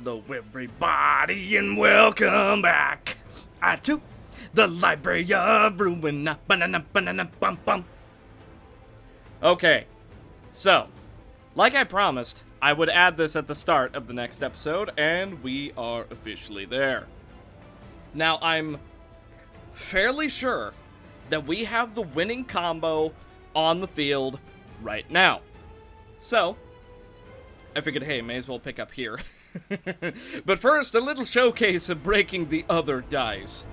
Hello everybody and welcome back to the Library of Ruina. Bum. Okay, so, like I promised, I would add this at the start of the next episode, and we are officially there. Now, I'm fairly sure that we have the winning combo on the field right now. So, I figured, hey, may as well pick up here. But first, a little showcase of breaking the other dice.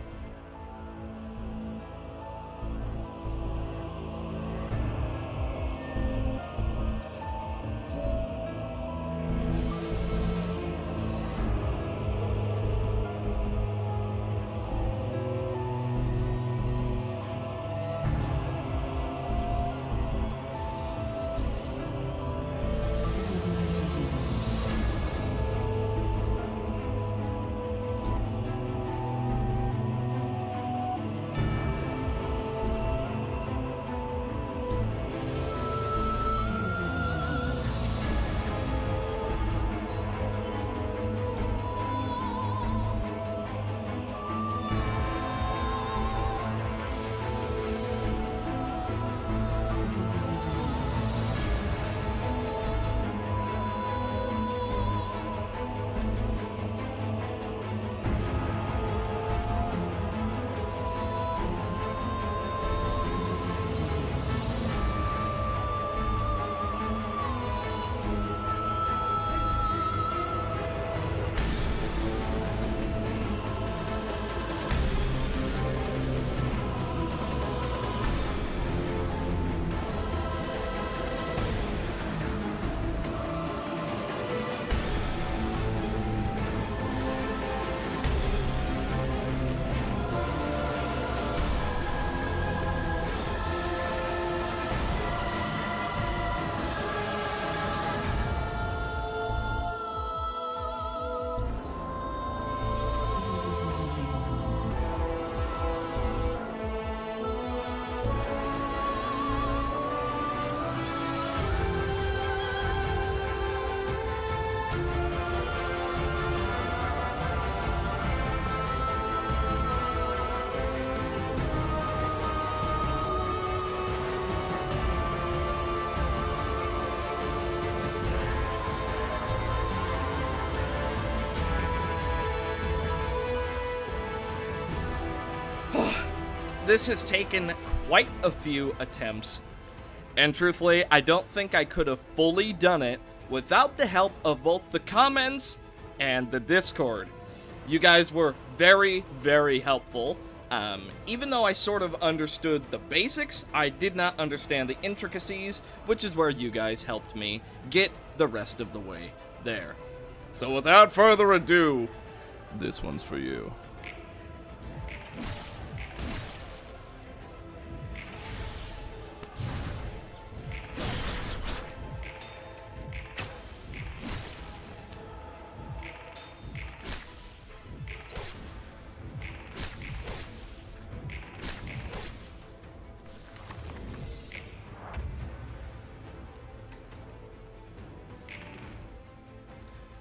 This has taken quite a few attempts, and truthfully, I don't think I could have fully done it without the help of both the comments and the Discord. You guys were very, very helpful. Even though I sort of understood the basics, I did not understand the intricacies, which is where you guys helped me get the rest of the way there. So without further ado, this one's for you.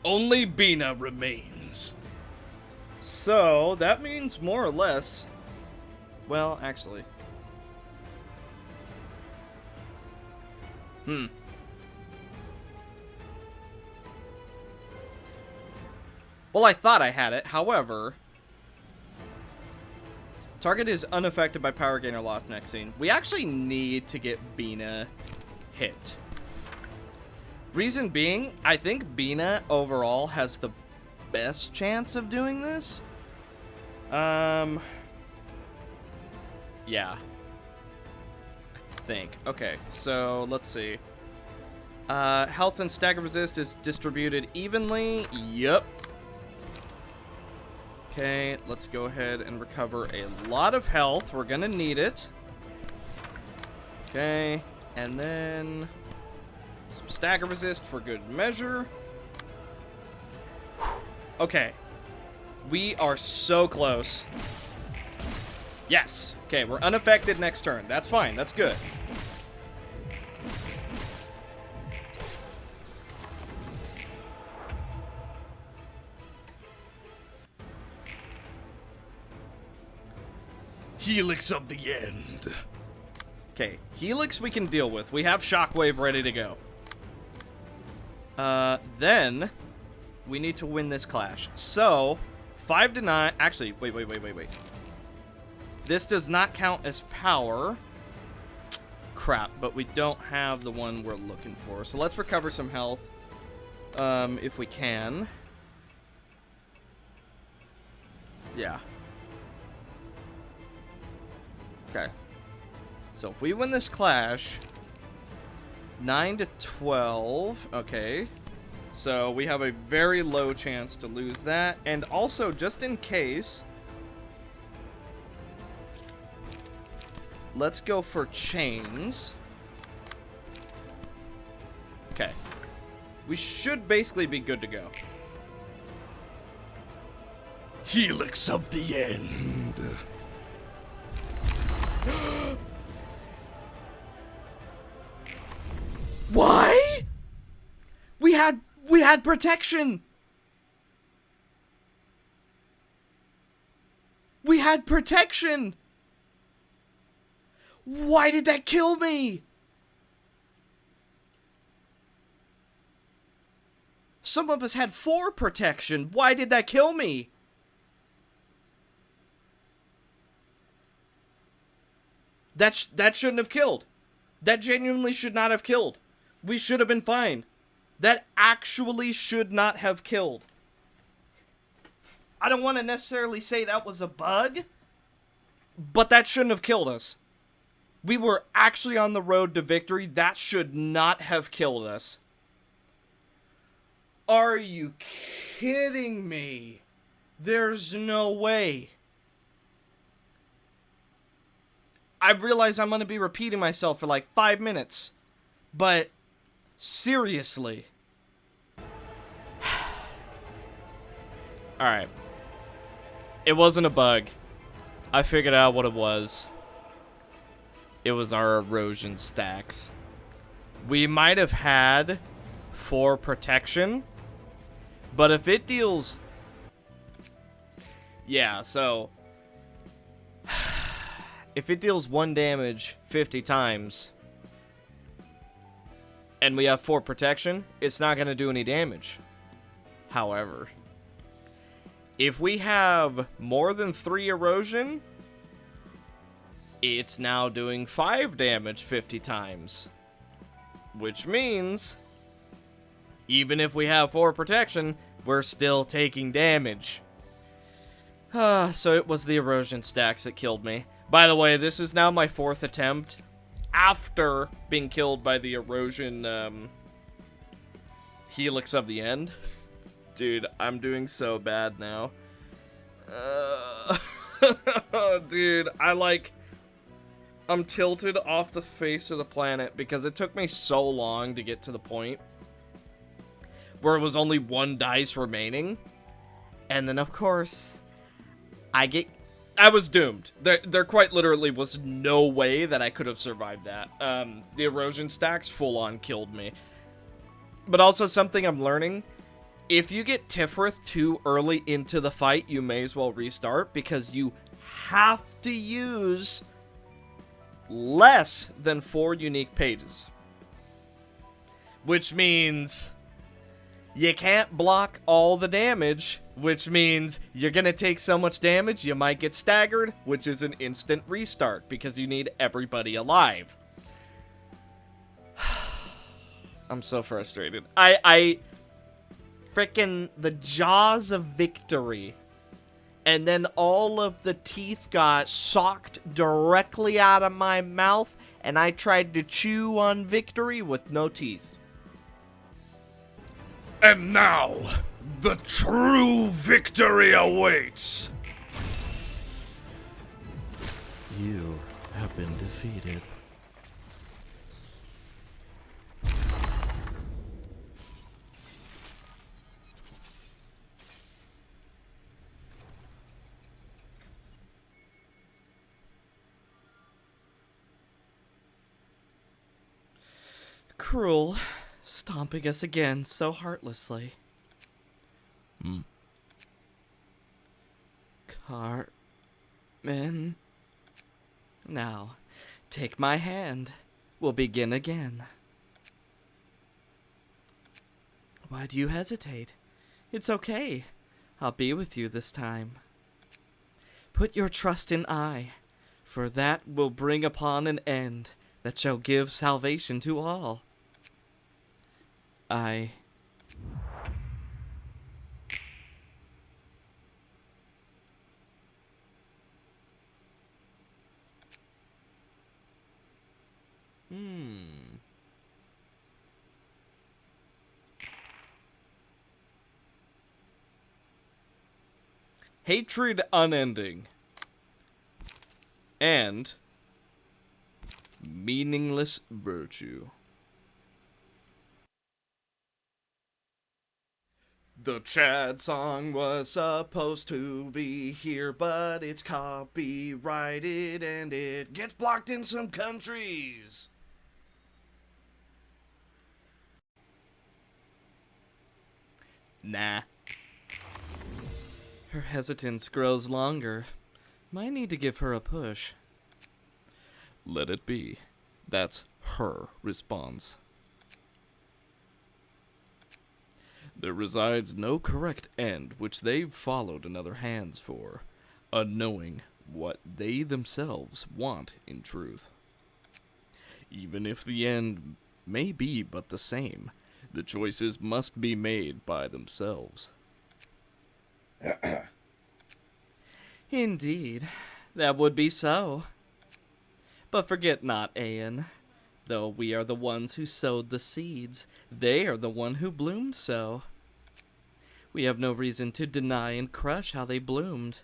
Only Bina remains. So, that means more or less... Well, actually... Well, I thought I had it, however... Target is unaffected by power gain or loss next scene. We actually need to get Bina hit. Reason being, I think Bina overall has the best chance of doing this. Yeah. I think. Okay, so let's see. Health and stagger resist is distributed evenly. Yep. Okay, let's go ahead and recover a lot of health. We're gonna need it. Okay, and then... some stagger resist for good measure. Okay. We are so close. Yes. Okay, we're unaffected next turn. That's fine. That's good. Helix of the End. Okay, Helix we can deal with. We have Shockwave ready to go. Then we need to win this clash. So, 5 to 9. Actually, wait. This does not count as power. Crap, but we don't have the one we're looking for. So let's recover some health. If we can. Yeah. Okay. So if we win this clash, 9 to 12. Okay. So we have a very low chance to lose that. And also, just in case, let's go for chains. Okay. We should basically be good to go. Helix of the End. Why? We had protection. We had protection. Why did that kill me? Some of us had 4 protection. Why did that kill me? That shouldn't have killed. That genuinely should not have killed. We should have been fine. That actually should not have killed. I don't want to necessarily say that was a bug, but that shouldn't have killed us. We were actually on the road to victory. That should not have killed us. Are you kidding me? There's no way. I realize I'm going to be repeating myself for like 5 minutes, but seriously. Alright. It wasn't a bug. I figured out what it was. It was our erosion stacks. We might have had 4 protection, but if it deals... Yeah, so... If it deals 1 damage 50 times, and we have 4 protection, it's not going to do any damage. However, if we have more than 3 erosion, it's now doing 5 damage 50 times. Which means, even if we have 4 protection, we're still taking damage. So it was the erosion stacks that killed me. By the way, this is now my 4th attempt after being killed by the erosion Helix of the End. Dude, I'm doing so bad now. Dude, I'm tilted off the face of the planet because it took me so long to get to the point where it was only 1 dice remaining. And then, of course, I was doomed. There quite literally was no way that I could have survived that. The erosion stacks full-on killed me. But also something I'm learning, if you get Tifrith too early into the fight, you may as well restart, because you have to use less than 4 unique pages. Which means you can't block all the damage, which means you're going to take so much damage, you might get staggered, which is an instant restart, because you need everybody alive. I'm so frustrated. Frickin' the jaws of victory. And then all of the teeth got socked directly out of my mouth, and I tried to chew on victory with no teeth. And now, the true victory awaits. You have been defeated. Cruel, stomping us again so heartlessly. Carmen. Now, take my hand. We'll begin again. Why do you hesitate? It's okay. I'll be with you this time. Put your trust in I, for that will bring upon an end that shall give salvation to all. I... Hatred unending. And meaningless virtue. The Chad song was supposed to be here, but it's copyrighted and it gets blocked in some countries. Nah. Her hesitance grows longer. Might need to give her a push. Let it be. That's her response. There resides no correct end which they've followed in other hands for, unknowing what they themselves want in truth. Even if the end may be but the same, the choices must be made by themselves. Indeed, that would be so. But forget not, Aeon. Though we are the ones who sowed the seeds, they are the one who bloomed so. We have no reason to deny and crush how they bloomed.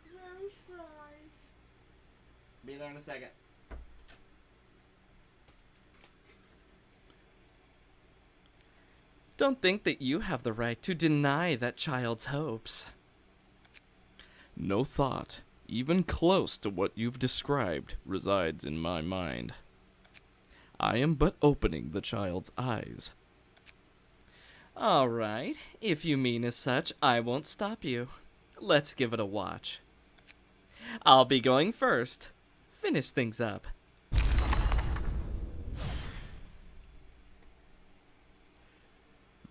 That's right. Be there in a second. Don't think that you have the right to deny that child's hopes. No thought, even close to what you've described, resides in my mind. I am but opening the child's eyes. All right, if you mean as such, I won't stop you. Let's give it a watch. I'll be going first. Finish things up.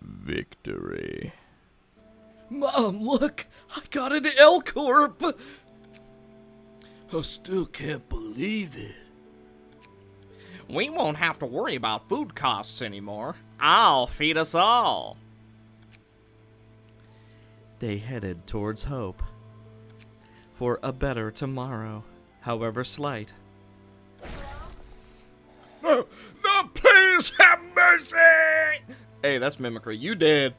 Victory. Mom, look! I got an L-Corp! I still can't believe it. We won't have to worry about food costs anymore. I'll feed us all. They headed towards hope. For a better tomorrow, however slight. No, please have mercy! Hey, that's mimicry. You did.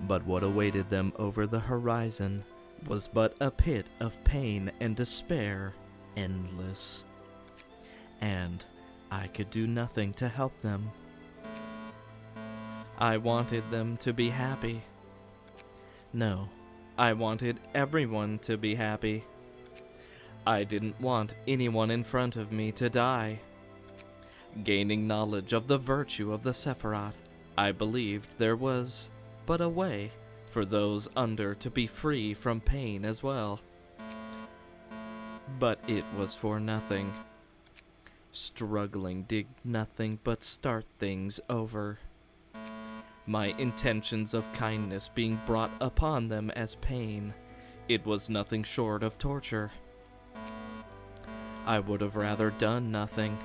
But what awaited them over the horizon was but a pit of pain and despair, endless. And I could do nothing to help them. I wanted them to be happy. No, I wanted everyone to be happy. I didn't want anyone in front of me to die. Gaining knowledge of the virtue of the Sephiroth, I believed there was but a way for those under to be free from pain as well. But it was for nothing. Struggling did nothing but start things over. My intentions of kindness being brought upon them as pain, it was nothing short of torture. I would have rather done nothing.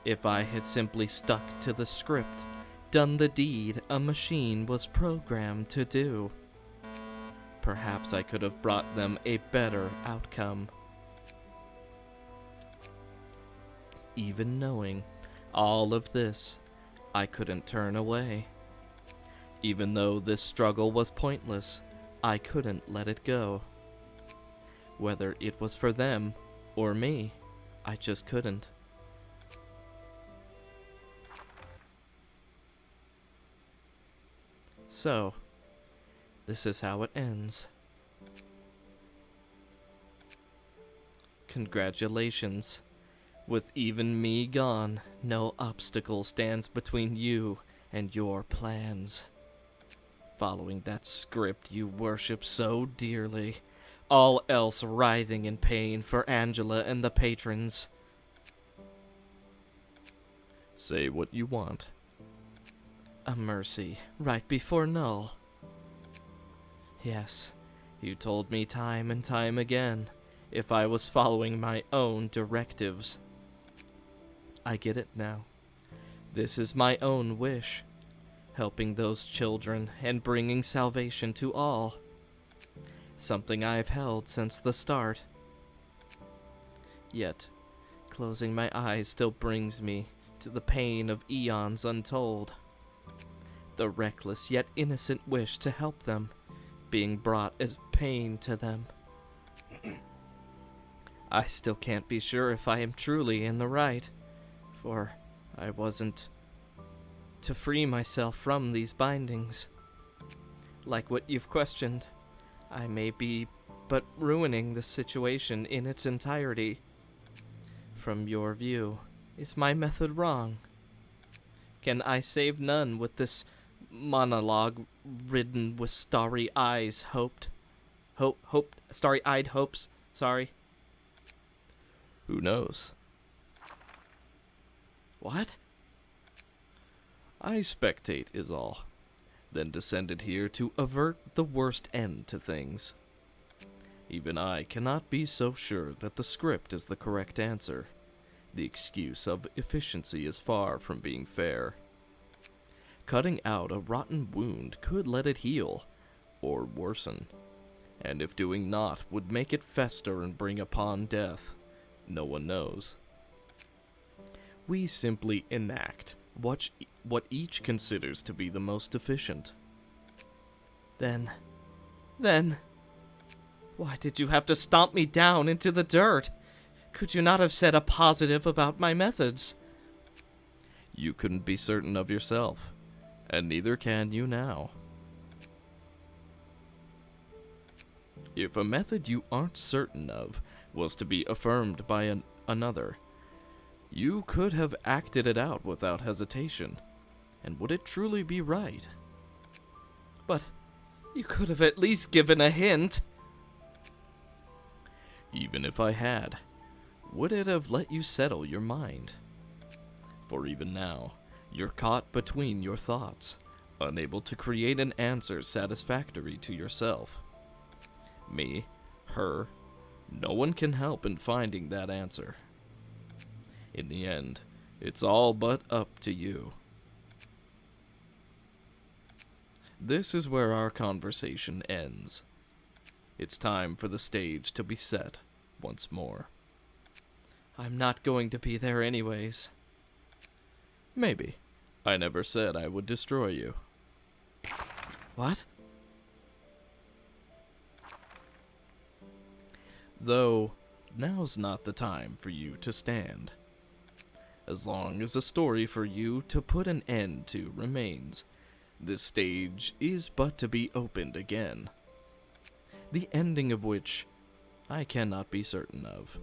If I had simply stuck to the script, done the deed a machine was programmed to do, perhaps I could have brought them a better outcome. Even knowing all of this, I couldn't turn away. Even though this struggle was pointless, I couldn't let it go. Whether it was for them or me, I just couldn't. So, this is how it ends. Congratulations. With even me gone, no obstacle stands between you and your plans. following that script you worship so dearly, all else writhing in pain for Angela and the patrons. Say what you want. A mercy right before null. Yes, you told me time and time again if I was following my own directives. I get it now. This is my own wish, helping those children and bringing salvation to all. Something I've held since the start. Yet, closing my eyes still brings me to the pain of eons untold. The reckless yet innocent wish to help them, being brought as pain to them. I still can't be sure if I am truly in the right, for I wasn't to free myself from these bindings. Like what you've questioned, I may be but ruining the situation in its entirety. From your view, is my method wrong? Can I save none with this monologue ridden with starry eyes starry-eyed hopes, sorry. Who knows? What? I spectate is all, then descended here to avert the worst end to things. Even I cannot be so sure that the script is the correct answer. The excuse of efficiency is far from being fair. Cutting out a rotten wound could let it heal, or worsen, and if doing naught would make it fester and bring upon death, no one knows. We simply enact what each considers to be the most efficient. Then, why did you have to stomp me down into the dirt? Could you not have said a positive about my methods? You couldn't be certain of yourself, and neither can you now. If a method you aren't certain of was to be affirmed by another, you could have acted it out without hesitation, and would it truly be right? But you could have at least given a hint. Even if I had, would it have let you settle your mind? For even now, you're caught between your thoughts, unable to create an answer satisfactory to yourself. Me, her, no one can help in finding that answer. In the end, it's all but up to you. This is where our conversation ends. It's time for the stage to be set once more. I'm not going to be there anyways. Maybe. I never said I would destroy you. What? Though, now's not the time for you to stand. As long as a story for you to put an end to remains, this stage is but to be opened again. The ending of which I cannot be certain of.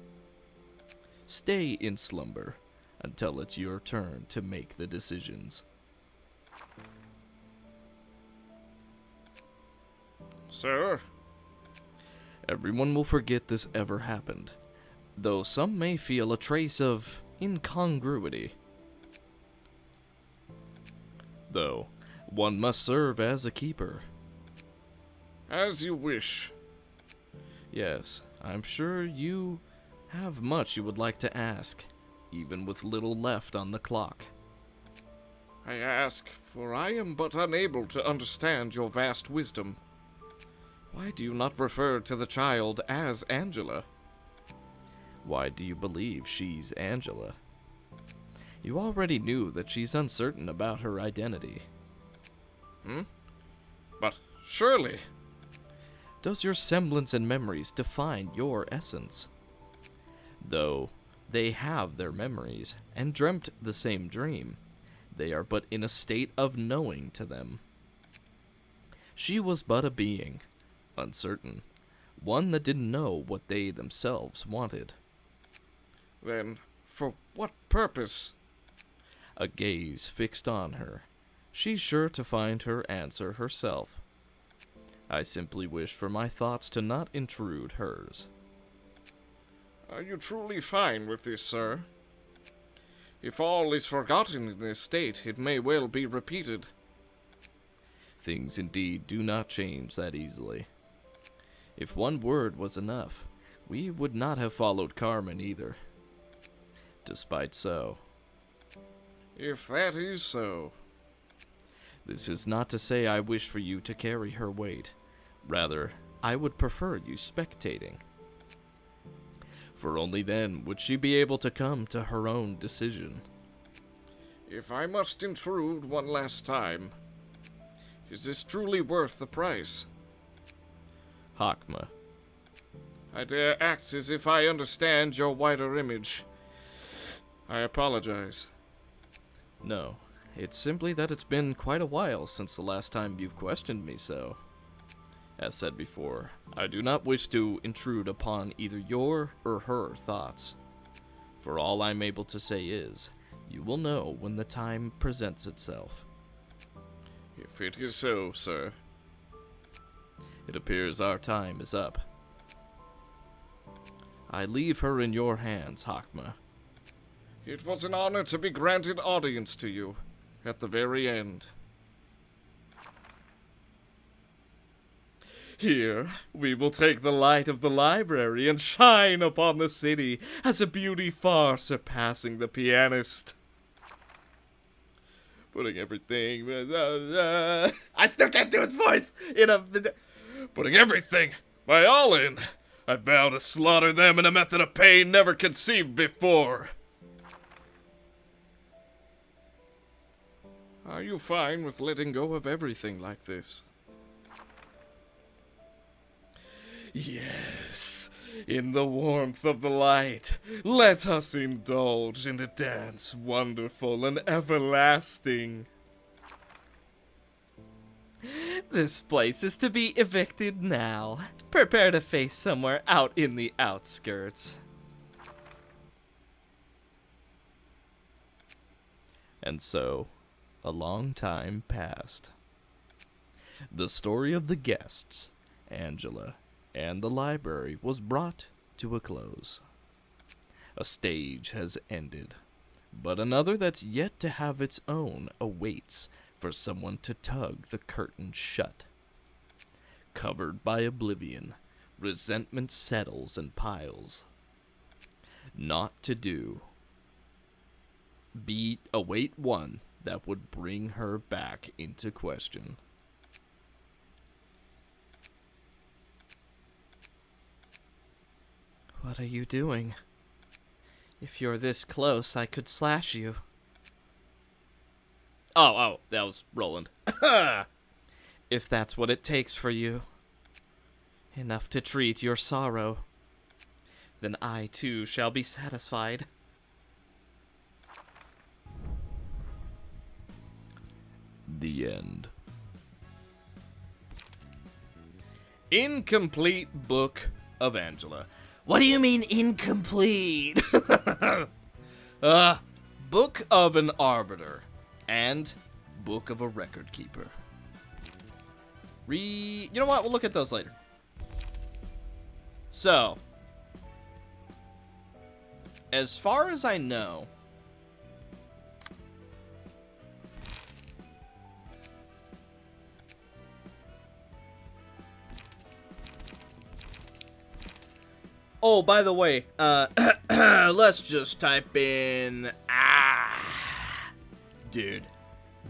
Stay in slumber until it's your turn to make the decisions. Sir? Everyone will forget this ever happened, though some may feel a trace of incongruity. Though, one must serve as a keeper. As you wish. Yes, I'm sure you have much you would like to ask, even with little left on the clock. I ask, for I am but unable to understand your vast wisdom. Why do you not refer to the child as Angela? Why do you believe she's Angela? You already knew that she's uncertain about her identity. But surely... Does your semblance and memories define your essence? Though they have their memories and dreamt the same dream, they are but in a state of knowing to them. She was but a being, uncertain, one that didn't know what they themselves wanted. Then, for what purpose? A gaze fixed on her. She's sure to find her answer herself I simply wish for my thoughts to not intrude hers. Are you truly fine with this, sir? If all is forgotten in this state, it may well be repeated. Things indeed do not change that easily. If one word was enough, we would not have followed Carmen either. Despite so, If that is so. this is not to say I wish for you to carry her weight. Rather, I would prefer you spectating. For only then would she be able to come to her own decision. If I must intrude one last time, is this truly worth the price? Hakma, I dare act as if I understand your wider image. I apologize. no. It's simply that it's been quite a while since the last time you've questioned me so. As said before, I do not wish to intrude upon either your or her thoughts. For all I'm able to say is, you will know when the time presents itself. If it is so, sir. It appears our time is up. I leave her in your hands, Hakma. It was an honor to be granted audience to you at the very end. Here, we will take the light of the library and shine upon the city as a beauty far surpassing the pianist. Putting everything... I still can't do his voice! Putting everything, my all in, I vow to slaughter them in a method of pain never conceived before. Are you fine with letting go of everything like this? Yes, in the warmth of the light, let us indulge in a dance wonderful and everlasting. This place is to be evicted now. Prepare to face somewhere out in the outskirts. And so, a long time passed. The story of the guests, Angela, and the library was brought to a close. A stage has ended, but another that's yet to have its own awaits for someone to tug the curtain shut. Covered by oblivion, resentment settles and piles. Not to do. Await one that would bring her back into question. What are you doing? If you're this close, I could slash you. Oh, that was Roland. If that's what it takes for you. Enough to treat your sorrow. Then I too shall be satisfied. The end. Incomplete Book of Angela. What do you mean incomplete? Book of an Arbiter and Book of a Record Keeper. You know what? We'll look at those later. So, as far as I know, oh, by the way, let's just type in, dude,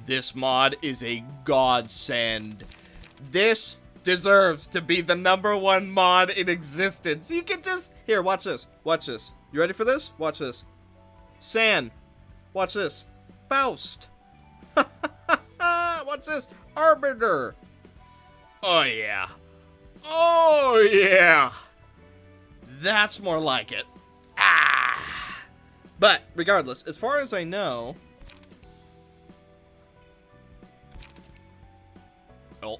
this mod is a godsend. This deserves to be the #1 mod in existence. You can just, here, watch this, You ready for this? Watch this. San, watch this. Faust. What's this? Arbiter. Oh, yeah. That's more like it. But, regardless, as far as I know... Oh.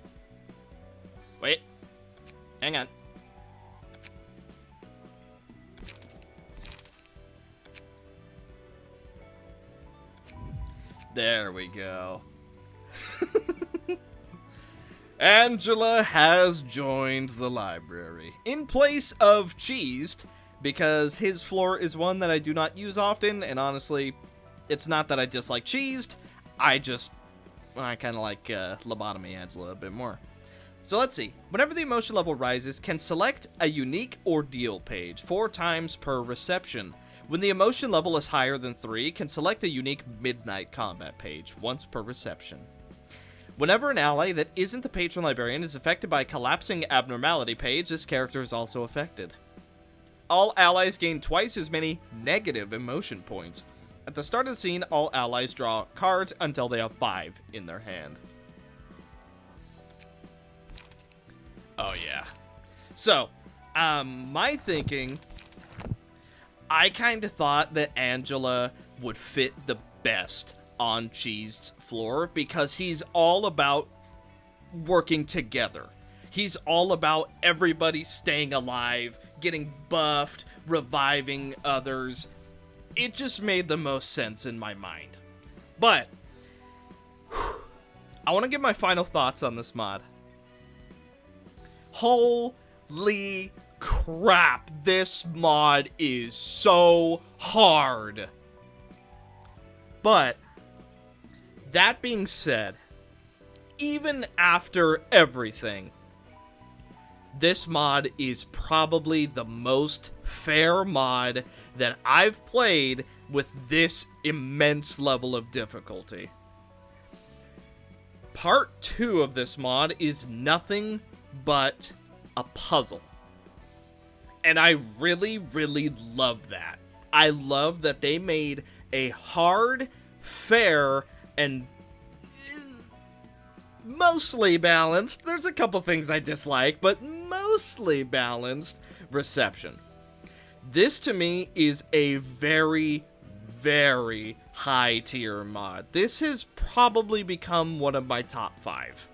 Wait. Hang on. There we go. Angela has joined the library in place of Cheesed, because his floor is one that I do not use often, and honestly, it's not that I dislike Cheesed, I kind of like Lobotomy Angela a bit more. So let's see. Whenever the emotion level rises, can select a unique ordeal page 4 times per reception. When the emotion level is higher than 3, can select a unique midnight combat page once per reception. Whenever an ally that isn't the patron librarian is affected by a collapsing abnormality page, this character is also affected. All allies gain twice as many negative emotion points. At the start of the scene, all allies draw cards until they have 5 in their hand. Oh yeah. So, my thinking, I kind of thought that Angela would fit the best on Cheesed's floor because he's all about working together. He's all about everybody staying alive, getting buffed, reviving others. It just made the most sense in my mind. But, I want to give my final thoughts on this mod. Holy crap, this mod is so hard. But, that being said, even after everything, this mod is probably the most fair mod that I've played with this immense level of difficulty. Part 2 of this mod is nothing but a puzzle. And I really, really love that. I love that they made a hard, fair, and mostly balanced, there's a couple things I dislike, but mostly balanced reception. This to me is a very, very high tier mod. This has probably become one of my top 5.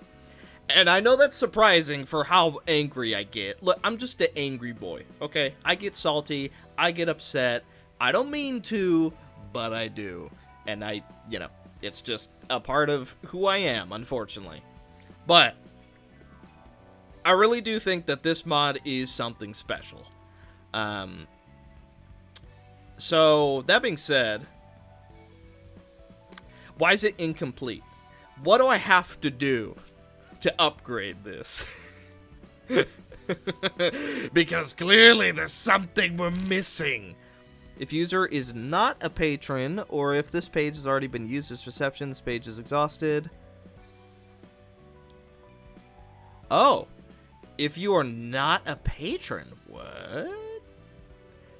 And I know that's surprising for how angry I get. Look, I'm just an angry boy, okay? I get salty, I get upset. I don't mean to, but I do. And it's just a part of who I am, unfortunately. But I really do think that this mod is something special. So, that being said, why is it incomplete? What do I have to do to upgrade this? Because clearly there's something we're missing. If user is not a patron, or if this page has already been used as reception, this page is exhausted. Oh, if you are not a patron, what?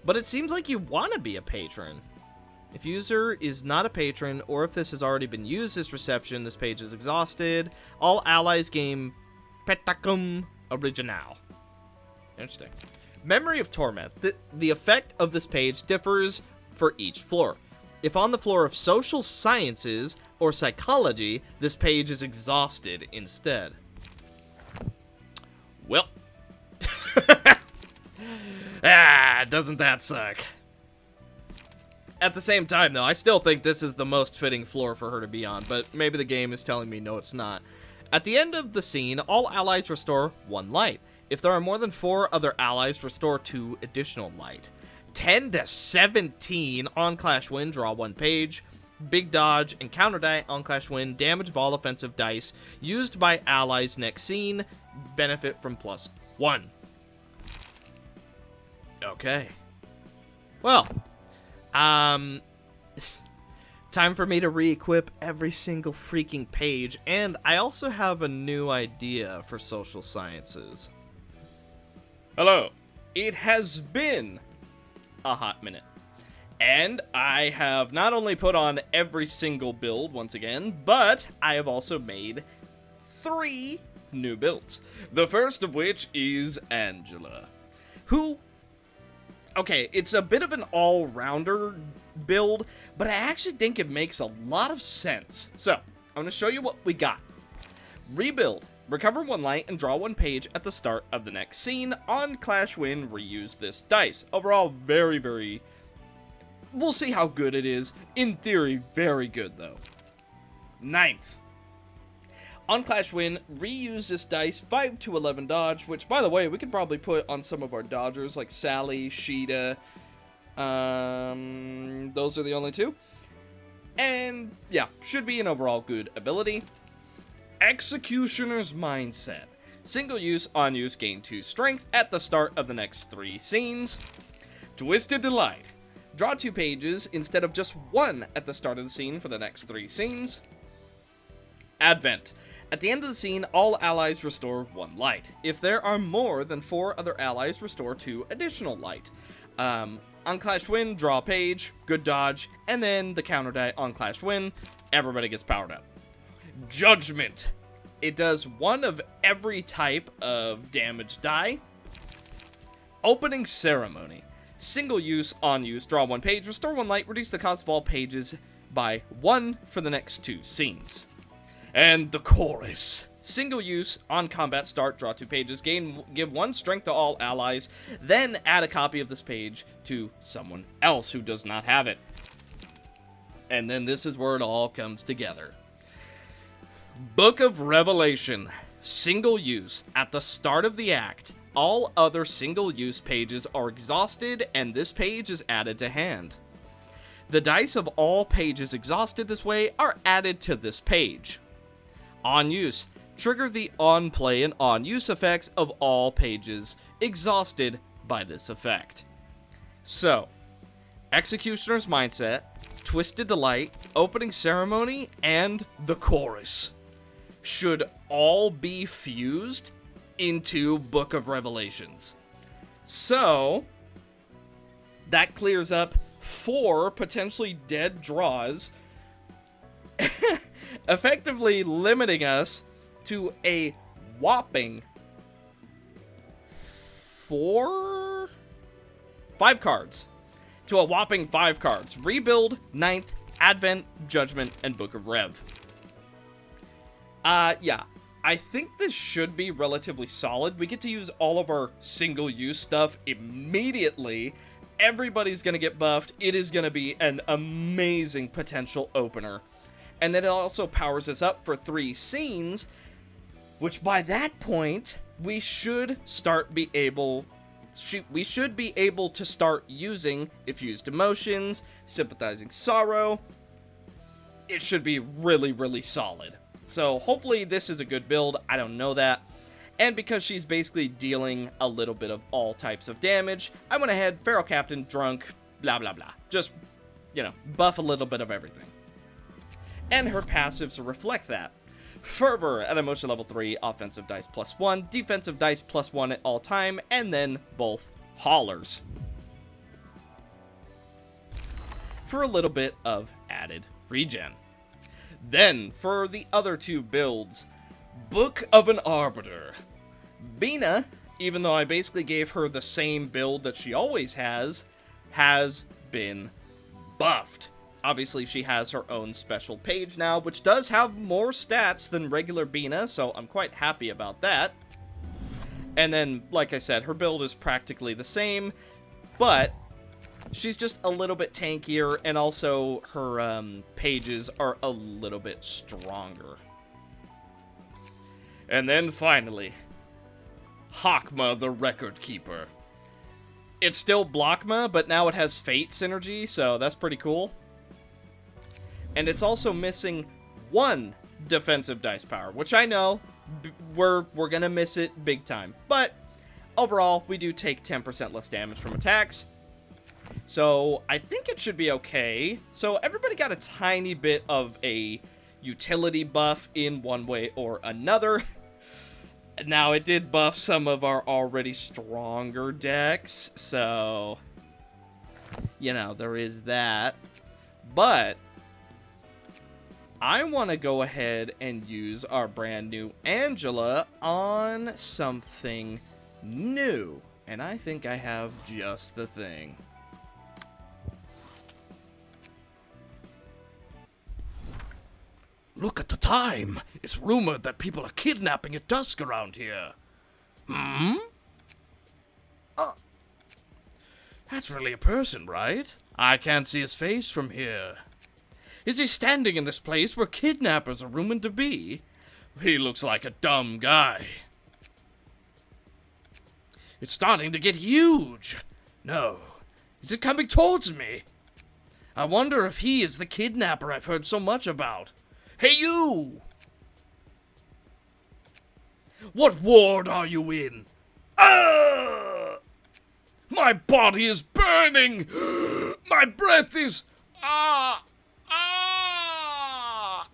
But it seems like you want to be a patron. If user is not a patron, or if this has already been used as reception, this page is exhausted. All allies gain Petacum Original. Interesting. Memory of Torment. The effect of this page differs for each floor. If on the floor of Social Sciences or Psychology, this page is exhausted instead. Well. Doesn't that suck? At the same time, though, I still think this is the most fitting floor for her to be on, but maybe the game is telling me no, it's not. At the end of the scene, all allies restore 1 light. If there are more than 4 other allies, restore 2 additional light. 10 to 17 on Clash Win, draw 1 page. Big dodge and counter die on Clash Win, damage of all offensive dice used by allies next scene, benefit from +1. Okay. Well, time for me to re-equip every single freaking page, and I also have a new idea for Social Sciences. Hello. It has been a hot minute, and I have not only put on every single build once again, but I have also made 3 new builds. The first of which is Angela, who... Okay, it's a bit of an all-rounder build, but I actually think it makes a lot of sense. So, I'm going to show you what we got. Rebuild. Recover 1 light and draw 1 page at the start of the next scene. On Clash Win, reuse this dice. Overall, very, very... We'll see how good it is. In theory, very good, though. 9th. On Clash Win, reuse this dice 5 to 11 dodge, which, by the way, we could probably put on some of our dodgers, like Sally, Sheeta. Those are the only two. And, yeah, should be an overall good ability. Executioner's Mindset. Single use, on use, gain 2 strength at the start of the next 3 scenes. Twisted Delight. Draw 2 pages instead of just 1 at the start of the scene for the next 3 scenes. Advent. At the end of the scene, all allies restore 1 light. If there are more than 4 other allies, restore 2 additional light. On Clash Win, draw a page, good dodge, and then the counter die on Clash Win, everybody gets powered up. Judgment. It does 1 of every type of damage die. Opening Ceremony. Single use, on use, draw 1 page, restore 1 light, reduce the cost of all pages by 1 for the next 2 scenes. And the Chorus. Single use, on combat start, draw 2 pages, give 1 strength to all allies, then add a copy of this page to someone else who does not have it. And then this is where it all comes together. Book of Revelation. Single use. At the start of the act, all other single use pages are exhausted and this page is added to hand. The dice of all pages exhausted this way are added to this page. On use. Trigger the on play and on use effects of all pages exhausted by this effect. So, Executioner's Mindset, Twisted Delight, Opening Ceremony, and the Chorus should all be fused into Book of Revelations. So, that clears up 4 potentially dead draws, effectively limiting us to a whopping 5 cards. To a whopping 5 cards. Rebuild, Ninth, Advent, Judgment, and Book of Rev. Yeah. I think this should be relatively solid. We get to use all of our single-use stuff immediately. Everybody's gonna get buffed. It is gonna be an amazing potential opener. And then it also powers us up for 3 scenes, which by that point, we should be able to start using Effused Emotions, Sympathizing Sorrow. It should be really, really solid. So hopefully this is a good build. I don't know that. And because she's basically dealing a little bit of all types of damage, I went ahead, Feral Captain, Drunk, blah, blah, blah. Just, buff a little bit of everything. And her passives reflect that. Fervor at emotion level 3, offensive dice +1, defensive dice +1 at all time, and then both haulers. For a little bit of added regen. Then, for the other 2 builds, Book of an Arbiter. Bina, even though I basically gave her the same build that she always has been buffed. Obviously, she has her own special page now, which does have more stats than regular Bina, so I'm quite happy about that. And then, like I said, her build is practically the same, but she's just a little bit tankier, and also her pages are a little bit stronger. And then finally, Hakma the Record Keeper. It's still Blockma, but now it has Fate synergy, so that's pretty cool. And it's also missing 1 defensive dice power, which I know we're gonna miss it big time. But overall, we do take 10% less damage from attacks. So I think it should be okay. So everybody got a tiny bit of a utility buff in one way or another. Now, it did buff some of our already stronger decks, so, there is that. But I want to go ahead and use our brand new Angela on something new. And I think I have just the thing. Look at the time. It's rumored that people are kidnapping at dusk around here. Hmm? That's really a person, right? I can't see his face from here. Is he standing in this place where kidnappers are rumored to be? He looks like a dumb guy. It's starting to get huge. No. Is it coming towards me? I wonder if he is the kidnapper I've heard so much about. Hey, you! What ward are you in? Ah! My body is burning! My breath is... Ah! Ah!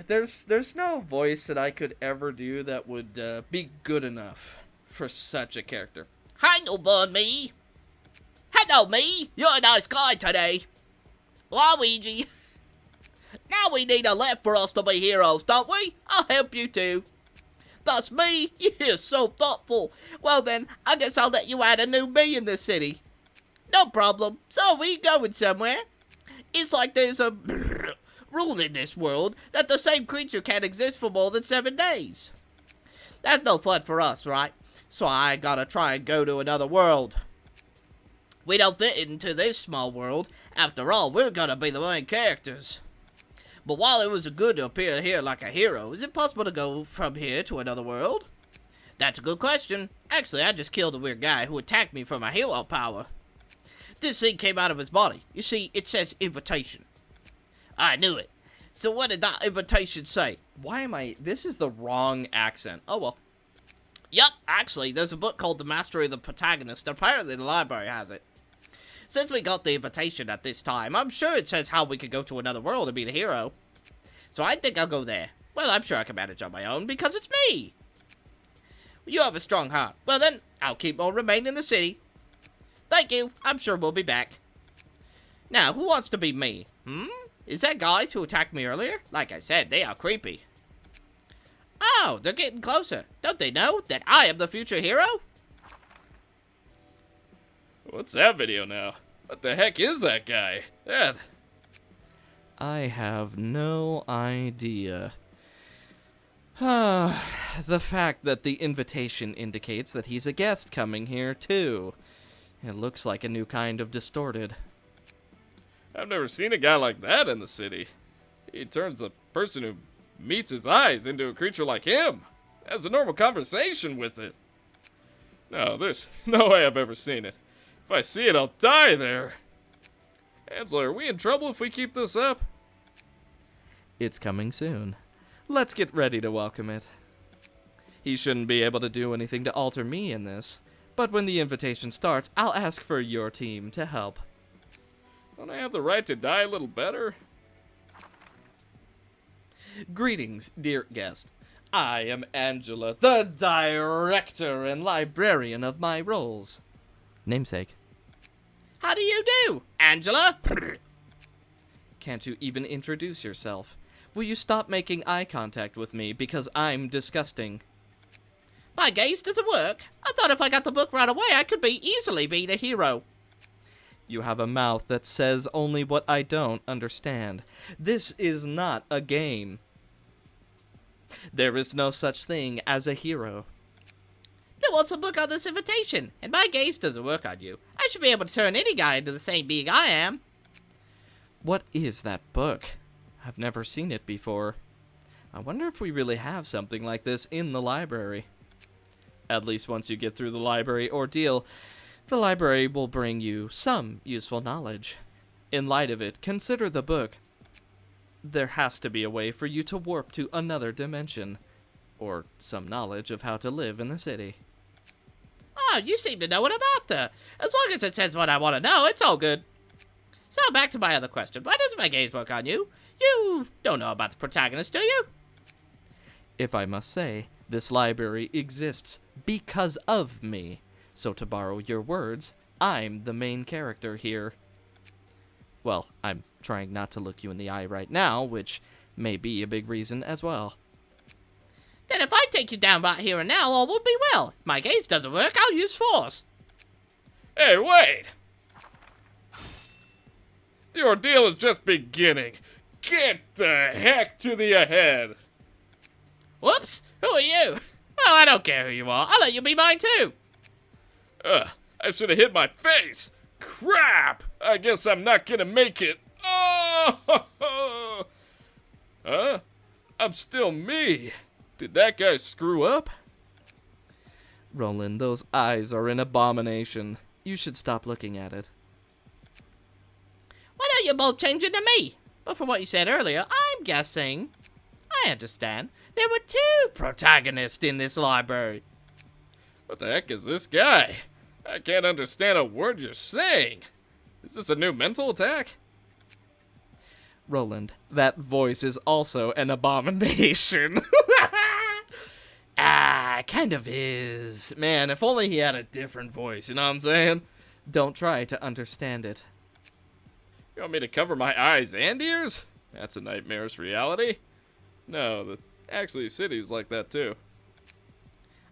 There's no voice that I could ever do that would be good enough for such a character. Hang on, me. Hello, me. You're a nice guy today. Well, Weegee. Now we need a lift for us to be heroes, don't we? I'll help you too. That's me. You're so thoughtful. Well then, I guess I'll let you add a new me in this city. No problem. So we going somewhere? It's like there's a rule in this world that the same creature can't exist for more than 7 days. That's no fun for us, right? So I gotta try and go to another world. We don't fit into this small world. After all, we're gonna be the main characters. But while it was good to appear here like a hero, is it possible to go from here to another world? That's a good question. Actually, I just killed a weird guy who attacked me for my hero power. This thing came out of his body. You see, it says invitation. I knew it. So what did that invitation say? Why am I... This is the wrong accent. Oh, well. Yup, actually, there's a book called The Mastery of the Protagonist. Apparently the library has it. Since we got the invitation at this time, I'm sure it says how we could go to another world and be the hero. So I think I'll go there. Well, I'm sure I can manage on my own, because it's me! You have a strong heart. Well then, I'll keep on remaining in the city. Thank you. I'm sure we'll be back. Now, who wants to be me? Is that guys who attacked me earlier? Like I said, they are creepy. Oh, they're getting closer. Don't they know that I am the future hero? What's that video now? What the heck is that guy? I have no idea. The fact that the invitation indicates that he's a guest coming here, too. It looks like a new kind of distorted. I've never seen a guy like that in the city. He turns the person who meets his eyes into a creature like him. Has a normal conversation with it. No, there's no way I've ever seen it. If I see it, I'll die there. Angela, are we in trouble if we keep this up? It's coming soon. Let's get ready to welcome it. He shouldn't be able to do anything to alter me in this, but when the invitation starts, I'll ask for your team to help. Don't I have the right to die a little better? Greetings, dear guest. I am Angela, the director and librarian of my roles. Namesake. How do you do, Angela? Can't you even introduce yourself? Will you stop making eye contact with me because I'm disgusting? My gaze doesn't work. I thought if I got the book right away, I could easily be the hero. You have a mouth that says only what I don't understand. This is not a game. There is no such thing as a hero. There was a book on this invitation, and my gaze doesn't work on you. I should be able to turn any guy into the same being I am. What is that book? I've never seen it before. I wonder if we really have something like this in the library. At least once you get through the library ordeal, the library will bring you some useful knowledge. In light of it, consider the book. There has to be a way for you to warp to another dimension, or some knowledge of how to live in the city. Oh, you seem to know what I'm after. As long as it says what I want to know, it's all good. So back to my other question. Why doesn't my gaze work on you? You don't know about the protagonist, do you? If I must say, this library exists because of me. So to borrow your words, I'm the main character here. Well, I'm trying not to look you in the eye right now, which may be a big reason as well. Then if I take you down right here and now, all will be well. If my gaze doesn't work, I'll use force. Hey, wait! The ordeal is just beginning. Get the heck to the ahead! Whoops! Who are you? Oh, I don't care who you are. I'll let you be mine too. I should have hit my face. Crap! I guess I'm not gonna make it. Oh! Huh? I'm still me. Did that guy screw up? Roland, those eyes are an abomination. You should stop looking at it. Why don't you both change into me? But from what you said earlier, I'm guessing. I understand. There were 2 protagonists in this library. What the heck is this guy? I can't understand a word you're saying. Is this a new mental attack? Roland, that voice is also an abomination. Kind of is. Man, if only he had a different voice, you know what I'm saying? Don't try to understand it. You want me to cover my eyes and ears? That's a nightmarish reality. No, actually cities like that too.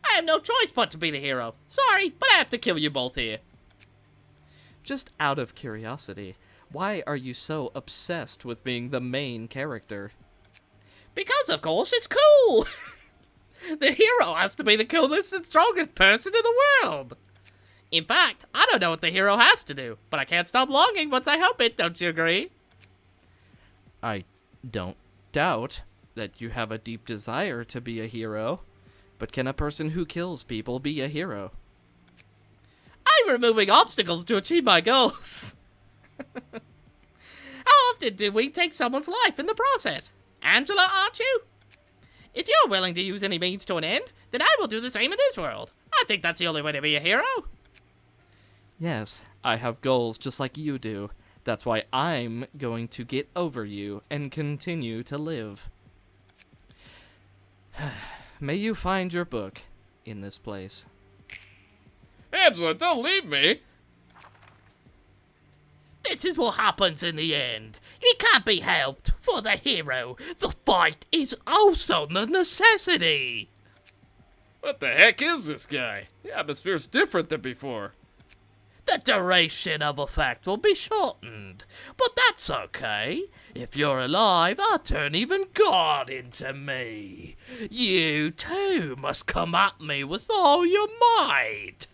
I have no choice but to be the hero. Sorry, but I have to kill you both here. Just out of curiosity, why are you so obsessed with being the main character? Because, of course, it's cool. The hero has to be the coolest and strongest person in the world. In fact, I don't know what the hero has to do, but I can't stop longing once I hope it, don't you agree? I don't doubt that you have a deep desire to be a hero, but can a person who kills people be a hero? I'm removing obstacles to achieve my goals. How often do we take someone's life in the process? Angela, aren't you? If you're willing to use any means to an end, then I will do the same in this world. I think that's the only way to be a hero. Yes, I have goals just like you do. That's why I'm going to get over you and continue to live. May you find your book in this place. Angela, don't leave me! This is what happens in the end. It can't be helped. For the hero, the fight is also the necessity. What the heck is this guy? The atmosphere's different than before. The duration of effect will be shortened, but that's okay. If you're alive, I'll turn even God into me. You too must come at me with all your might.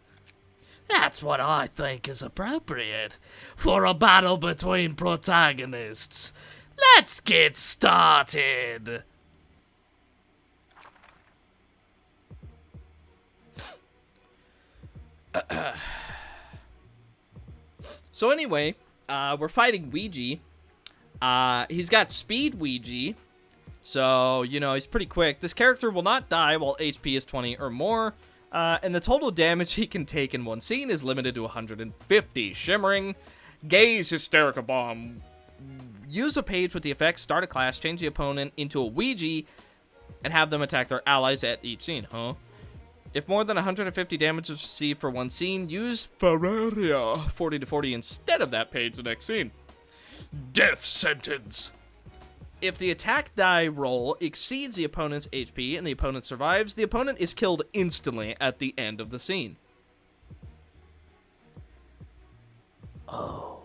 That's what I think is appropriate for a battle between protagonists. Let's get started. So anyway, we're fighting Weegee. He's got speed Weegee, so, you know, he's pretty quick. This character will not die while HP is 20 or more, and the total damage he can take in one scene is limited to 150. Shimmering, Gaze Hysterica Bomb. Use a page with the effect, start a class, change the opponent into a Weegee, and have them attack their allies at each scene. Huh? If more than 150 damage is received for one scene, use Ferraria 40 to 40 instead of that page the next scene. Death Sentence. If the attack die roll exceeds the opponent's HP and the opponent survives, the opponent is killed instantly at the end of the scene. Oh.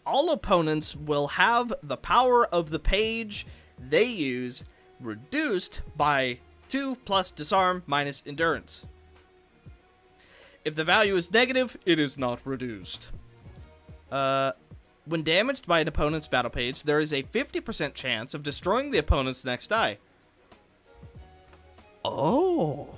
All opponents will have the power of the page they use reduced by 2 plus disarm minus endurance. If the value is negative, it is not reduced. When damaged by an opponent's battle page, there is a 50% chance of destroying the opponent's next die. Oh.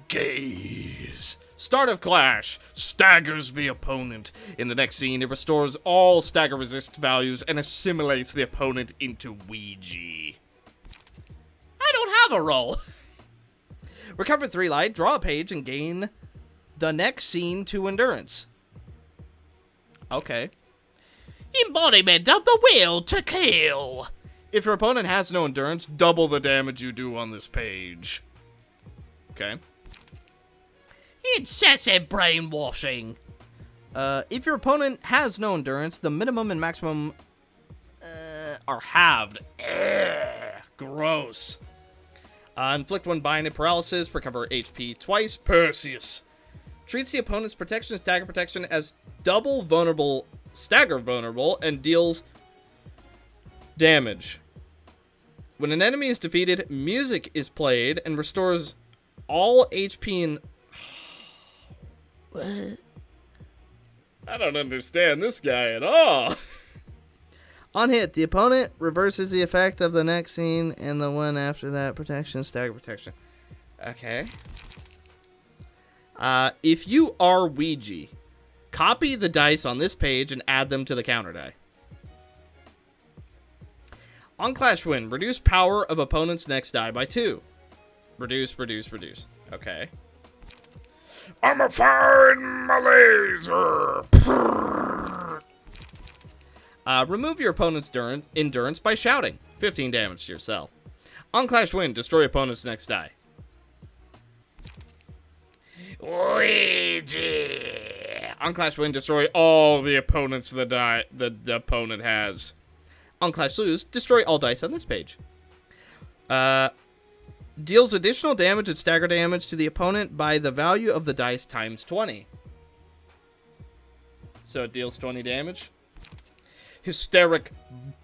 Gaze. Start of clash. Staggers the opponent. In the next scene, it restores all stagger resist values and assimilates the opponent into Weegee. I don't have a roll. Recover 3 light, draw a page, and gain the next scene 2 endurance. Okay. Embodiment of the will to kill. If your opponent has no endurance, double the damage you do on this page. Okay. Incessant brainwashing. If your opponent has no endurance, the minimum and maximum are halved. Gross. Inflict 1 bind and paralysis, recover HP twice. Perseus. Treats the opponent's protection, stagger protection as double vulnerable, stagger vulnerable, and deals damage. When an enemy is defeated, music is played and restores all HP and... What? I don't understand this guy at all. On hit, the opponent reverses the effect of the next scene and the one after that. Protection, stagger protection. Okay. If you are Weegee, copy the dice on this page and add them to the counter die. On Clash Win, reduce power of opponent's next die by 2. Reduce, reduce, reduce. Okay. I'ma find my laser. Remove your opponent's endurance by shouting. 15 damage to yourself. On Clash Win, destroy opponent's next die. Ouija. On Clash Win, destroy all the opponents the die the opponent has. On Clash Lose, destroy all dice on this page. Deals additional damage and stagger damage to the opponent by the value of the dice times 20. So it deals 20 damage. Hysteric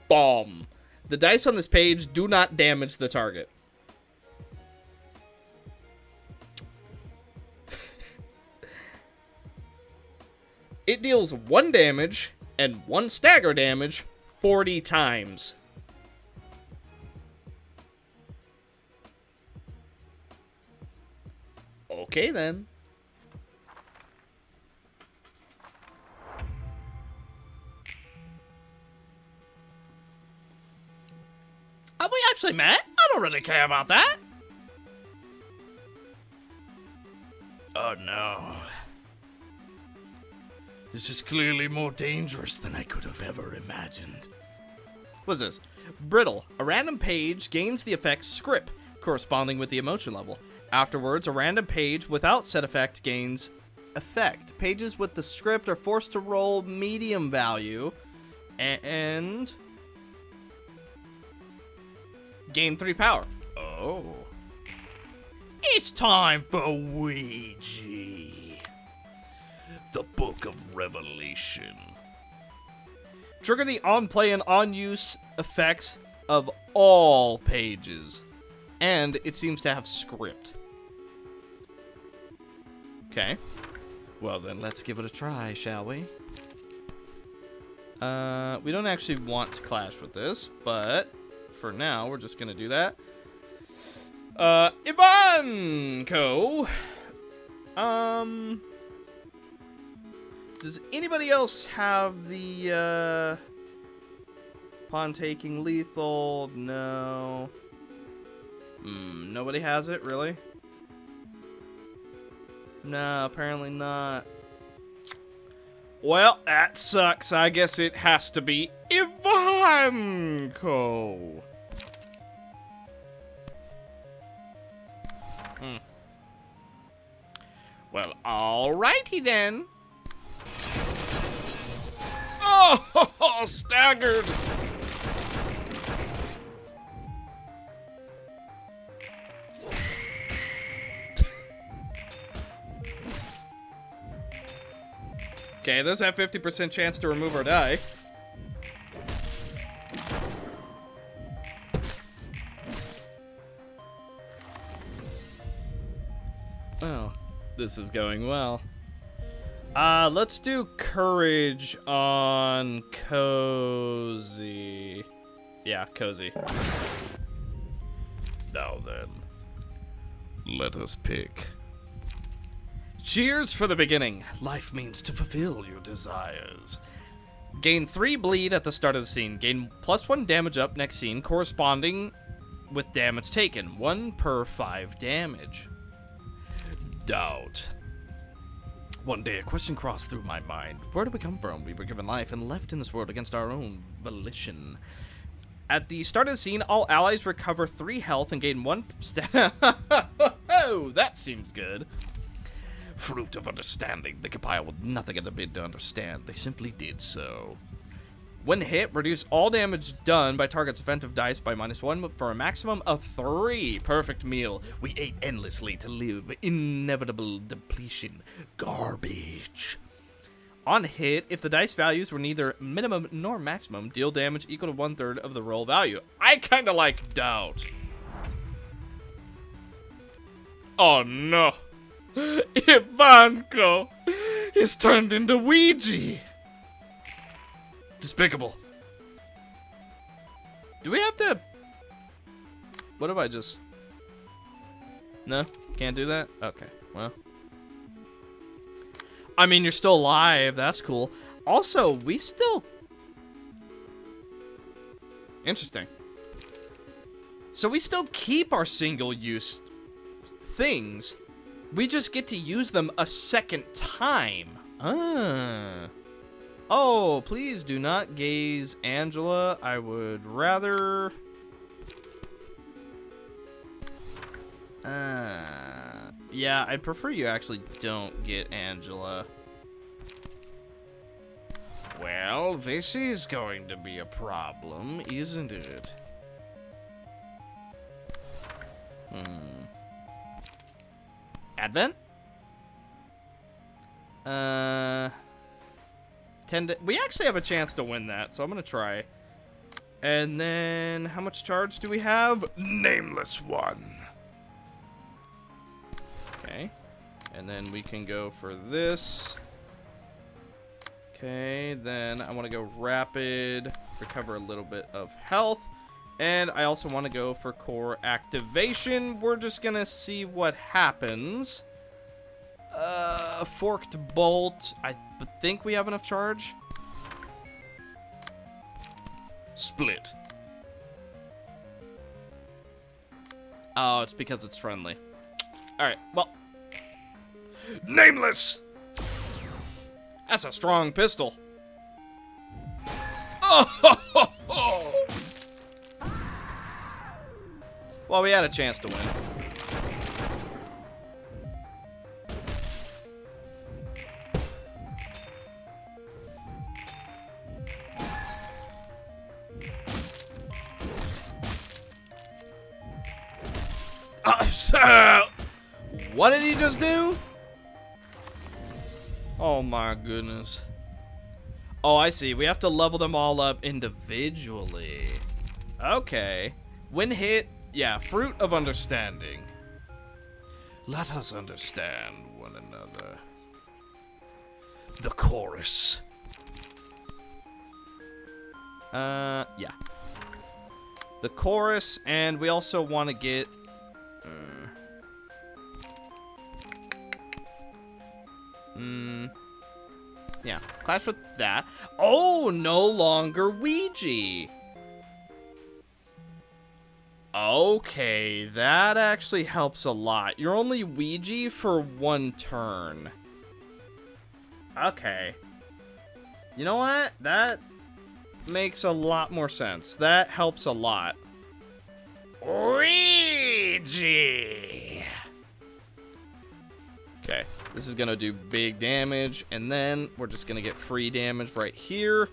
Bomb. The dice on this page do not damage the target. It deals 1 damage and 1 stagger damage 40 times. Okay then. Have we actually met? I don't really care about that. Oh no. This is clearly more dangerous than I could have ever imagined. What's this? Brittle. A random page gains the effect script, corresponding with the emotion level. Afterwards, a random page without said effect gains effect. Pages with the script are forced to roll medium value and gain 3 power. Oh. It's time for Ouija. The Book of Revelation. Trigger the on-play and on-use effects of all pages. And it seems to have script. Okay. Well then, let's give it a try, shall we? We don't actually want to clash with this, but for now, we're just gonna do that. Ivanko! Does anybody else have the, pawn taking lethal? No. Nobody has it, really? No, apparently not. Well, that sucks. I guess it has to be Ivanko. Well, alrighty then. Oh, staggered. Okay, there's that 50% chance to remove our die. Oh, this is going well. Let's do courage on Cozy. Yeah, Cozy. Now then, let us pick. Cheers for the beginning. Life means to fulfill your desires. Gain 3 bleed at the start of the scene. Gain +1 damage up next scene, corresponding with damage taken. 1 per 5 damage. Doubt. One day a question crossed through my mind. Where did we come from? We were given life and left in this world against our own volition. At the start of the scene, all allies recover 3 health and gain 1 Oh, that seems good. Fruit of understanding. They compiled with nothing in the bid to understand. They simply did so. When hit, reduce all damage done by target's offensive dice by -1 for a maximum of 3. Perfect meal. We ate endlessly to live. Inevitable depletion. Garbage. On hit, if the dice values were neither minimum nor maximum, deal damage equal to 1/3 of the roll value. I kind of like doubt. Oh no. Ivanko. He's turned into Weegee. Despicable. Do we have to... What if I just... No? Can't do that? Okay, well. I mean, you're still alive. That's cool. Also, we still... Interesting. So we still keep our single-use things. We just get to use them a second time. Ah. Oh, please do not gaze Angela. I would rather... Yeah, I'd prefer you actually don't get Angela. Well, this is going to be a problem, isn't it? Advent? We actually have a chance to win that, so I'm gonna try. And then, how much charge do we have? Nameless one. Okay. And then we can go for this. Okay, then I want to go rapid, recover a little bit of health. And I also want to go for core activation. We're just going to see what happens. Forked bolt. I think we have enough charge. Split. Oh, it's because it's friendly. Alright, well. Nameless. That's a strong pistol. Well, we had a chance to win. What did he just do? Oh my goodness. Oh, I see. We have to level them all up individually. Okay. When hit, yeah, fruit of understanding. Let us understand one another. The chorus. Yeah. The chorus, and we also want to get... yeah, clash with that. Oh, no longer Weegee. Okay, that actually helps a lot. You're only Weegee for 1 turn. Okay. You know what? That makes a lot more sense. That helps a lot. Weegee. Okay, this is gonna do big damage, and then we're just gonna get free damage right here.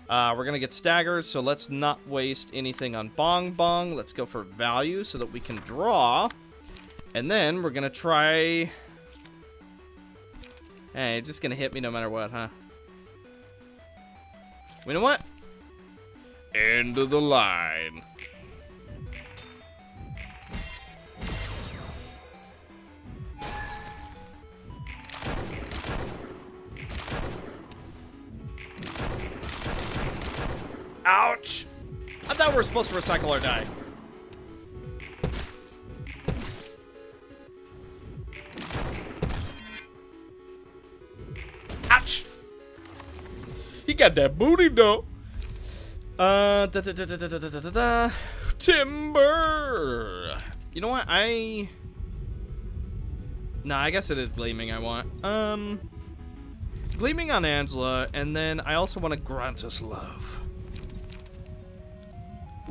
We're gonna get staggered, so let's not waste anything on Bong Bong. Let's go for value so that we can draw. And then we're gonna try... Hey, it's just gonna hit me no matter what, huh? You know what? End of the line. Ouch! I thought we were supposed to recycle our die. Ouch! He got that booty though. Timber! You know what? Nah, I guess it is Gleaming I want. Gleaming on Angela, and then I also want to grant us love.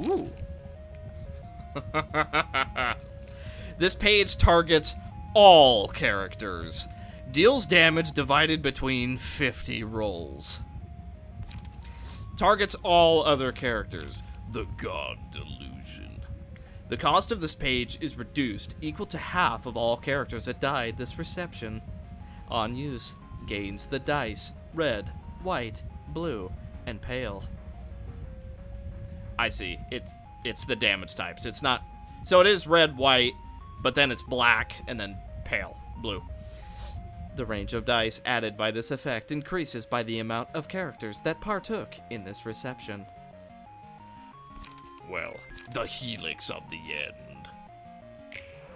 Ooh. This page targets all characters. Deals damage divided between 50 rolls. Targets all other characters. The God Delusion. The cost of this page is reduced, equal to half of all characters that died this reception. On use, gains the dice, red, white, blue, and pale. I see. It's the damage types. It's not... So it is red, white, but then it's black, and then pale, blue. The range of dice added by this effect increases by the amount of characters that partook in this reception. Well, the helix of the end.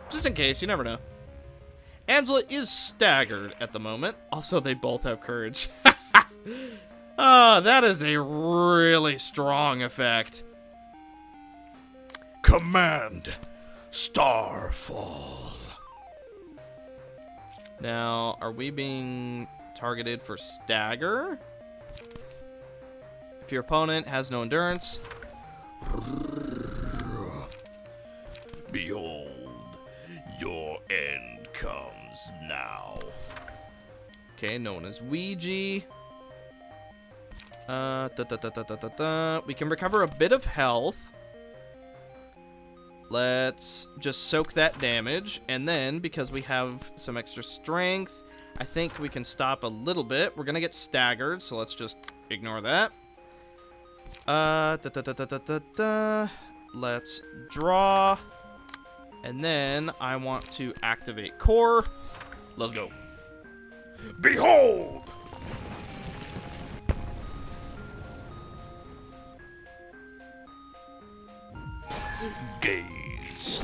Just in case, you never know. Angela is staggered at the moment. Also, they both have courage. Oh, that is a really strong effect. Command Starfall. Now, are we being targeted for stagger? If your opponent has no endurance. Behold, your end comes now. Okay, known as Weegee. We can recover a bit of health. Let's just soak that damage, and then, because we have some extra strength, I think we can stop a little bit. We're gonna get staggered, so let's just ignore that. Let's draw, and then I want to activate core. Let's go. Behold! Gaze.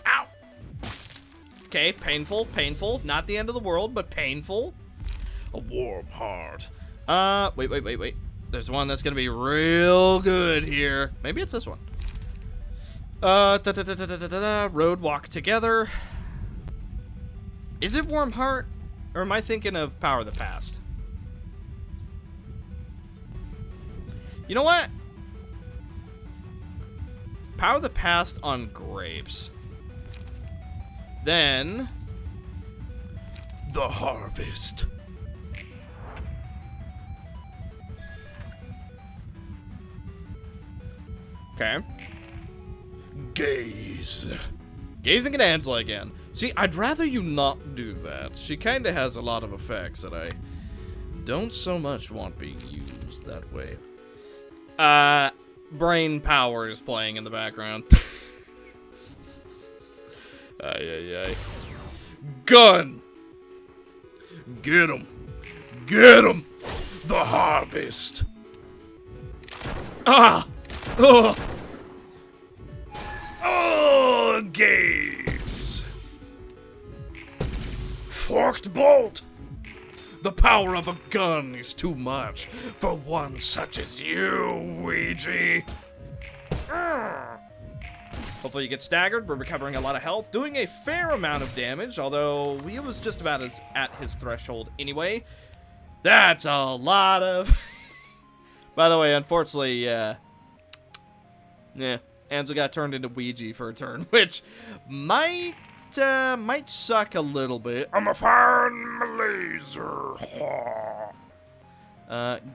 Ow! Okay, painful, painful. Not the end of the world, but painful. A warm heart. Wait. There's one that's gonna be real good here. Maybe it's this one. Road walk together. Is it Warm Heart? Or am I thinking of Power of the Past? You know what? Power of the Past on grapes. Then The harvest. okay. Gaze. Gazing at Angela again. See, I'd rather you not do that. She kind of has a lot of effects that I don't so much want being used that way. Brain power is playing in the background. Ay. Gun. Get him. Get him. The harvest. Ah! Oh! Oh, gaze. Forked bolt. The power of a gun is too much for one such as you, Weegee. Hopefully you get staggered. We're recovering a lot of health. Doing a fair amount of damage, although we was just about at his threshold anyway. That's a lot of... By the way, unfortunately, Ansel got turned into Weegee for a turn, which might suck a little bit. I'm a fine laser.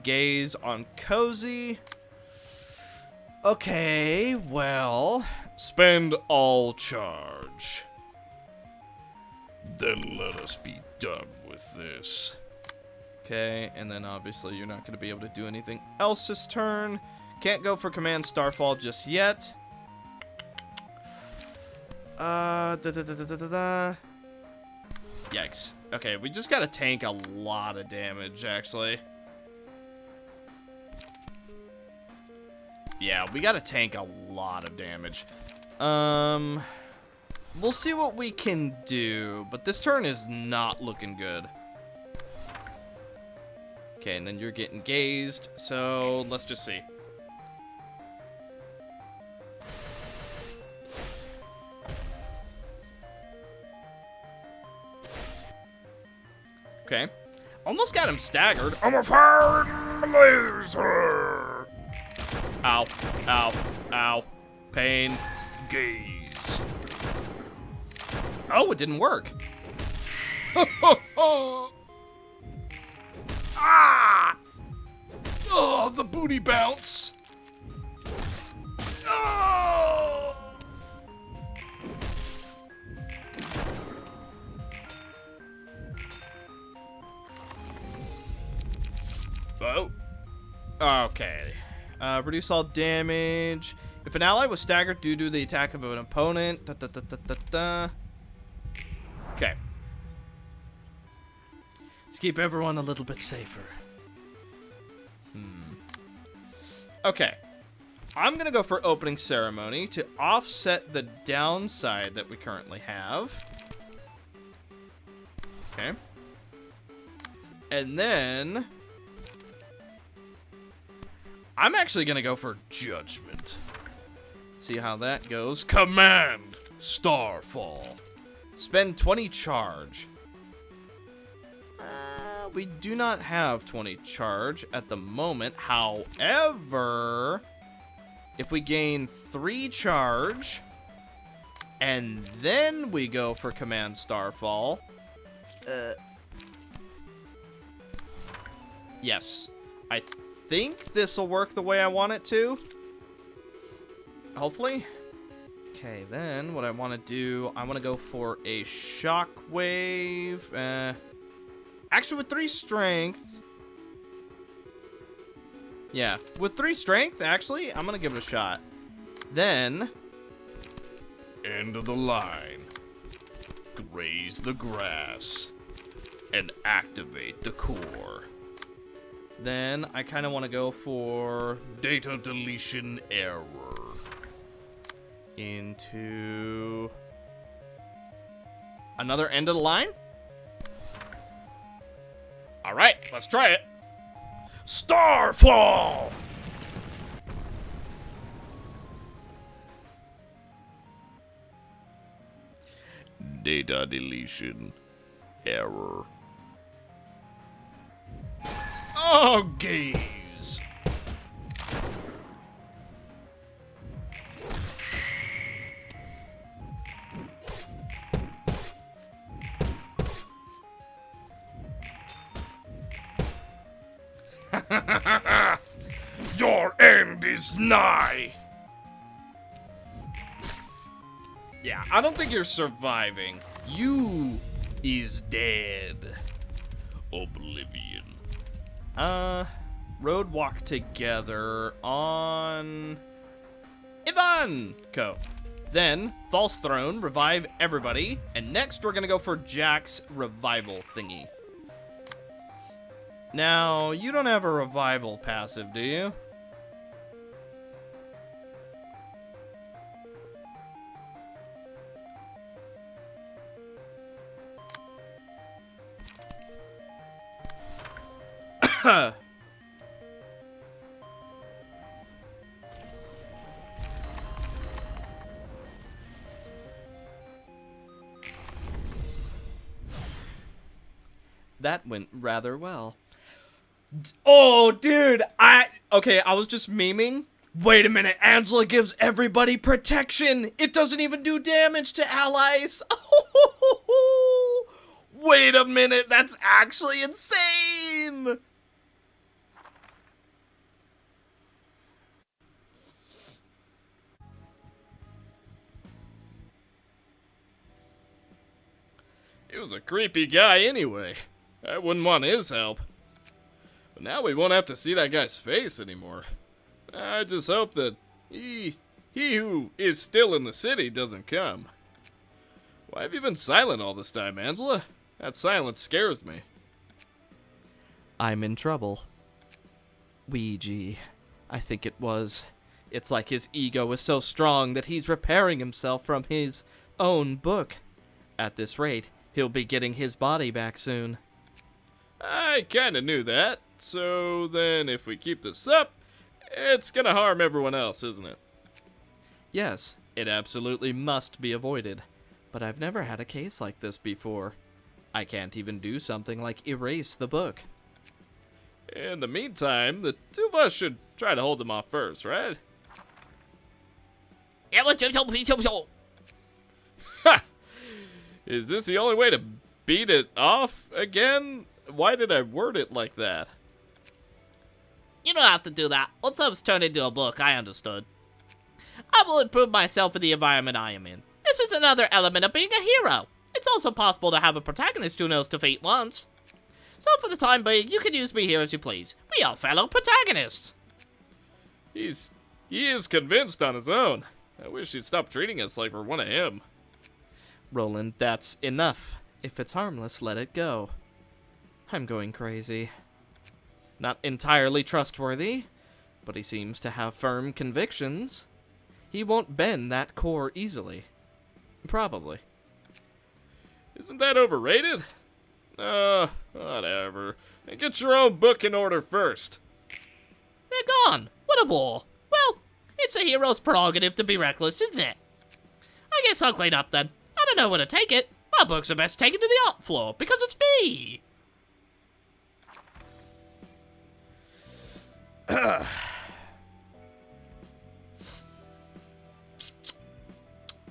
Gaze on Cozy. Okay, well... Spend all charge. Then let us be done with this. Okay, and then obviously you're not going to be able to do anything else this turn. Can't go for Command Starfall just yet. Yikes. Okay, we just gotta tank a lot of damage, actually. Yeah, we gotta tank a lot of damage. We'll see what we can do, but this turn is not looking good. Okay, and then you're getting gazed, so let's just see. Okay. Almost got him staggered. I'm a fine laser. Ow. Ow. Ow. Pain. Gaze. Oh, it didn't work. Ah! Oh, the booty bounce. Oh! Oh. Okay. Reduce all damage. If an ally was staggered due to the attack of an opponent. Okay. Let's keep everyone a little bit safer. Okay. I'm going to go for opening ceremony to offset the downside that we currently have. Okay. And then I'm actually going to go for judgment. See how that goes. Command Starfall. Spend 20 charge. We do not have 20 charge at the moment. However, if we gain 3 charge and then we go for Command Starfall. Yes. I think this will work the way I want it to. Hopefully. Okay, then what I want to do, I want to go for a shockwave. Actually, with 3 strength. Yeah, with 3 strength, actually, I'm going to give it a shot. Then, End of the line. Graze the grass. And activate the core. then I kind of want to go for Data deletion error. into another end of the line. Alright, let's try it. Starfall! Data deletion error. Oh, gaze! Your end is nigh. Yeah, I don't think you're surviving. You is dead. Oblivion. Road walk together on Ivanko. Then, False Throne, revive everybody. And next, we're gonna go for Jack's revival thingy. Now, you don't have a revival passive, do you? That went rather well. Oh, dude, I was just memeing. Wait a minute, Angela gives everybody protection. It doesn't even do damage to allies. Wait a minute, that's actually insane. He was a creepy guy anyway. I wouldn't want his help. But now we won't have to see that guy's face anymore. I just hope that he who is still in the city doesn't come. Why have you been silent all this time, Angela? That silence scares me. I'm in trouble. Weegee, I think it was. It's like his ego is so strong that he's repairing himself from his own book. At this rate, he'll be getting his body back soon. I kinda knew that. So then if we keep this up, it's gonna harm everyone else, isn't it? Yes, it absolutely must be avoided. But I've never had a case like this before. I can't even do something like erase the book. In the meantime, the two of us should try to hold them off first, right? Ha! Is this the only way to beat it off again? Why did I word it like that? You don't have to do that. Once I was turned into a book, I understood. I will improve myself in the environment I am in. This is another element of being a hero. It's also possible to have a protagonist who knows to defeat once. So for the time being, you can use me here as you please. We are fellow protagonists. He is convinced on his own. I wish he'd stop treating us like we're one of him. Roland, that's enough. If it's harmless, let it go. I'm going crazy. Not entirely trustworthy, but he seems to have firm convictions. He won't bend that core easily. Probably. Isn't that overrated? Whatever. And get your own book in order first. They're gone. What a bore. Well, it's a hero's prerogative to be reckless, isn't it? I guess I'll clean up then. I don't know where to take it. My books are best taken to the art floor, because it's me.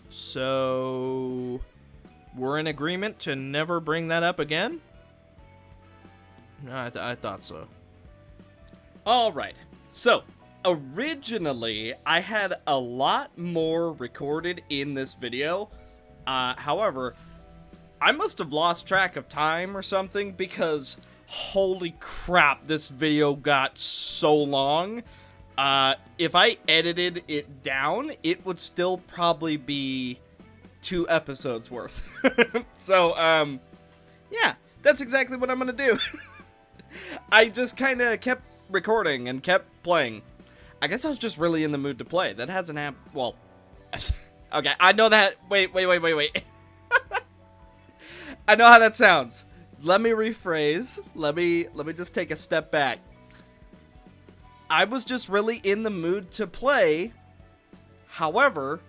So, we're in agreement to never bring that up again? No, I thought so. Alright, so originally I had a lot more recorded in this video. However, I must have lost track of time or something because holy crap, this video got so long. If I edited it down, it would still probably be 2 episodes worth. So, yeah, that's exactly what I'm gonna do. I just kind of kept recording and kept playing. I guess I was just really in the mood to play. That hasn't happened. Well, okay, I know that. Wait. I know how that sounds. Let me rephrase. Let me just take a step back. I was just really in the mood to play. However,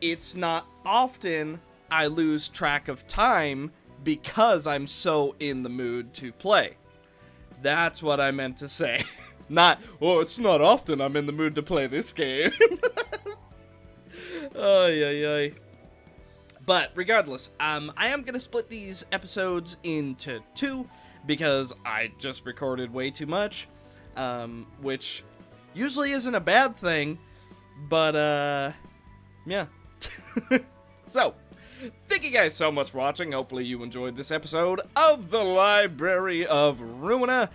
it's not often I lose track of time because I'm so in the mood to play. That's what I meant to say. Not, oh, it's not often I'm in the mood to play this game. Ay. But regardless, I am going to split these episodes into 2 because I just recorded way too much, which usually isn't a bad thing, but, yeah. So, thank you guys so much for watching. Hopefully you enjoyed this episode of the Library of Ruina.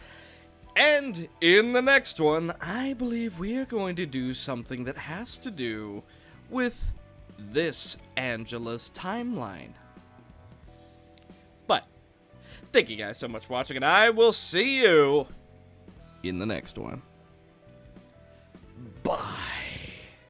And in the next one, I believe we are going to do something that has to do with this Angela's timeline. But, thank you guys so much for watching, and I will see you In the next one. Bye.